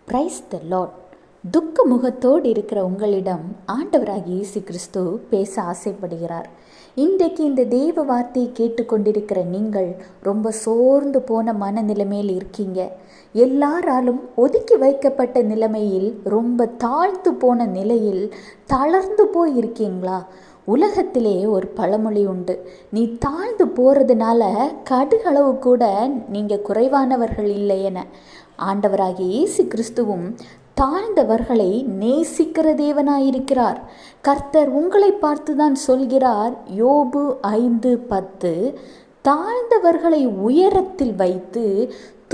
Praise the Lord. துக்க முகத்தோடு இருக்கிற உங்களிடம் ஆண்டவராகிய இயேசு கிறிஸ்து பேச ஆசைப்படுகிறார். இன்றைக்கு இந்த தேவ வார்த்தையை கேட்டுக்கொண்டிருக்கிற நீங்கள் ரொம்ப சோர்ந்து போன மனநிலைமையில் இருக்கீங்க. எல்லாராலும் ஒதுக்கி வைக்கப்பட்ட நிலைமையில் ரொம்ப தாழ்ந்து போன நிலையில் தளர்ந்து போய் இருக்கீங்களா? உலகத்திலே ஒரு பழமொழி உண்டு, நீ தாழ்ந்து போகிறதுனால கடுகளவு கூட நீங்கள் குறைவானவர்கள் இல்லை என. ஆண்டவராகிய இயேசு கிறிஸ்துவும் தாழ்ந்தவர்களை நேசிக்கிற தேவனாயிருக்கிறார். கர்த்தர் உங்களை பார்த்துதான் சொல்கிறார், யோபு 5:10, தாழ்ந்தவர்களை உயரத்தில் வைத்து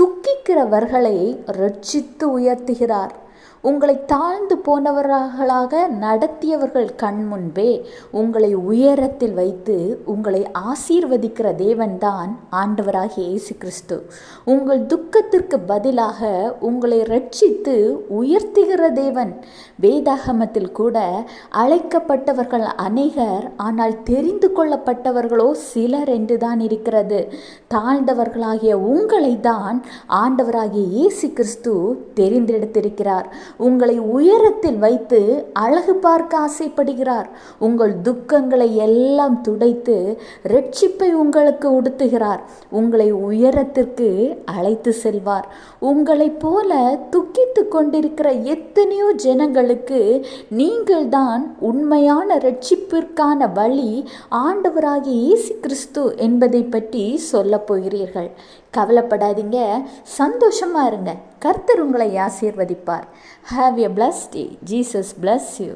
துக்கிக்கிறவர்களை ரட்சித்து உயர்த்துகிறார். உங்களை தாழ்ந்து போனவர்களாக நடத்தியவர்கள் கண் முன்பே உங்களை உயரத்தில் வைத்து உங்களை ஆசீர்வதிக்கிற தேவன்தான் ஆண்டவராகிய இயேசு கிறிஸ்து. உங்கள் துக்கத்திற்கு பதிலாக உங்களை ரட்சித்து உயர்த்துகிற தேவன். வேதாகமத்தில் கூட அழைக்கப்பட்டவர்கள் அநேகர், ஆனால் தெரிந்து கொள்ளப்பட்டவர்களோ சிலர் என்றுதான் இருக்கிறது. தாழ்ந்தவர்களாகிய உங்களை தான் ஆண்டவராகிய இயேசு கிறிஸ்து தெரிந்தெடுத்திருக்கிறார். உங்களை உயரத்தில் வைத்து அழகு பார்க்க ஆசைப்படுகிறார். உங்கள் துக்கங்களை எல்லாம் துடைத்து ரட்சிப்பை உங்களுக்கு உடுத்துகிறார். உங்களை உயரத்திற்கு அழைத்து செல்வார். உங்களைப் போல துக்கித்து கொண்டிருக்கிற எத்தனையோ ஜனங்களுக்கு நீங்கள் தான் உண்மையான ரட்சிப்பிற்கான வழி ஆண்டவராகிய இயேசு கிறிஸ்து என்பதை பற்றி சொல்ல போகிறீர்கள். கவலைப்படாதீங்க, சந்தோஷமா இருங்க. கர்த்தர் உங்களை ஆசீர்வதிப்பார். Have a blessed day. Jesus bless you.